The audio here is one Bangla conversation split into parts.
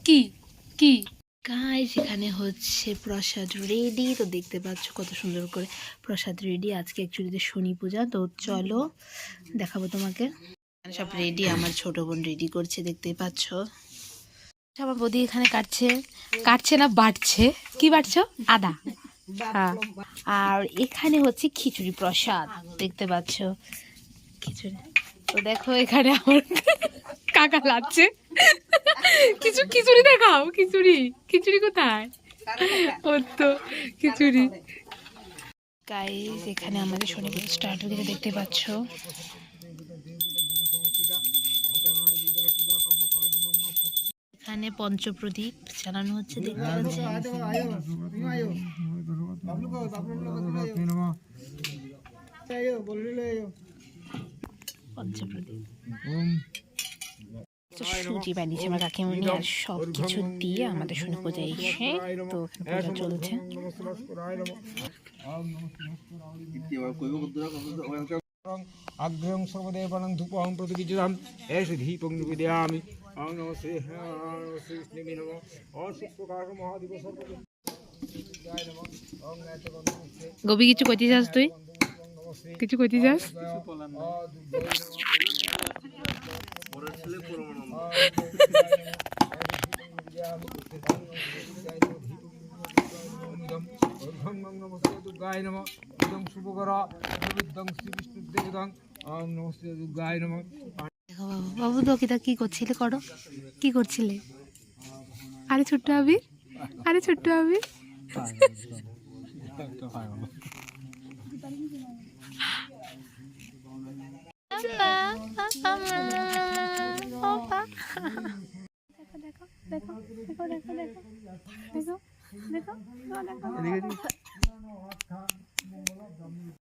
কি কি গাইস এখানে হচ্ছে প্রসাদ রেডি। তো দেখতে পাচ্ছ কত সুন্দর করে প্রসাদ রেডি। আজকে অ্যাকচুয়ালি শনি পূজা, তো চলো দেখাবো তোমাকে। সব রেডি, আমার ছোট বোন রেডি করছে, দেখতেই পাচ্ছ। আমার বৌদি এখানে কাটছে, কাটছে না বাটছে। কি বাটছো? আদা। হ্যাঁ, আর এখানে হচ্ছে খিচুড়ি প্রসাদ, দেখতে পাচ্ছ খিচুড়ি। তো দেখো এখানে আমার কাকা লাগছে কিছু খিচুড়ি দেখাও। খিচুড়ি খিচুড়ি কোথায়? ওর তো খিচুড়ি। গাইস এখানে আমাদের শনি পুজো স্টার্ট হয়ে গেছে, দেখতে পাচ্ছ। এখানে পঞ্চপ্রদীপ চালানো হচ্ছে, দেখতে পাচ্ছ। পঞ্চপ্রদীপ সুজি বানিয়েছে আমার কাকিমণি, আর সব কিছু দিয়ে আমাদের শনি পূজা এসে তো পূজা চলছে। আগ্রহং সর্বদেবানাং ধূপং প্রতিগৃহ্যতাম এষ দীপং নিবেদয়ামি। ওং নমঃ শ্রী বিষ্ণুবে নমঃ। ওং সুপ্রকাশ মহাদেব সর্বদেবায় নমঃ। ওং গায়ত্রী গবি কিছু কইতে যাস? তুই কিছু কইতে যাস? দুর্গায় নমঃ। ইদং শুভকরা বিদ্যং শ্রী বিষ্ণু দেবতাং। ওং নমঃ শ্রী দুর্গায় নমঃ। দেখো বাবু, বাবু দকিতা কি করছিলে? করো, কি করছিলে? আরে ছোট্ট আবির, আরে ছোট্ট আবির।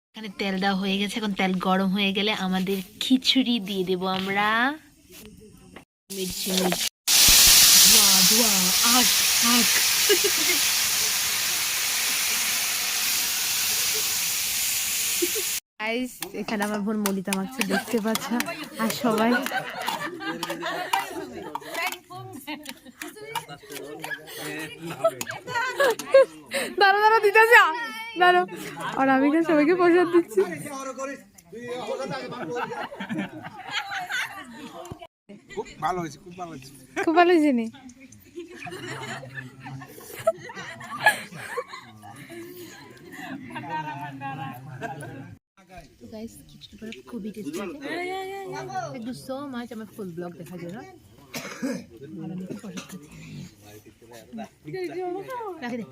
এখানে তেল দেওয়া হয়ে গেছে, এখন তেল গরম হয়ে গেলে আমাদের খিচুড়ি দিয়ে দেবো আমরা। মির্চি মির্চি ধোয়া ধোয়া আগ আগ। গাইস এখানে আমার বোন মলিতা মাখছে, দেখতে পাচ্ছ। আর সবাই দাঁড়া দাঁড়া দিতে যা, দাঁড়ো। আর আমি এখানে সবাইকে প্রসাদ দিচ্ছি। খুব ভালো হয়েছে, খুব ভালো হয়েছে, খুব ভালো হয়েছে নি? গাইস খিচুড়ি খুবই tasty. Thank you so much আমার ফুল ব্লগ দেখার জন্য। আর আমি প্রসাদ খাচ্ছি। রাখি দে।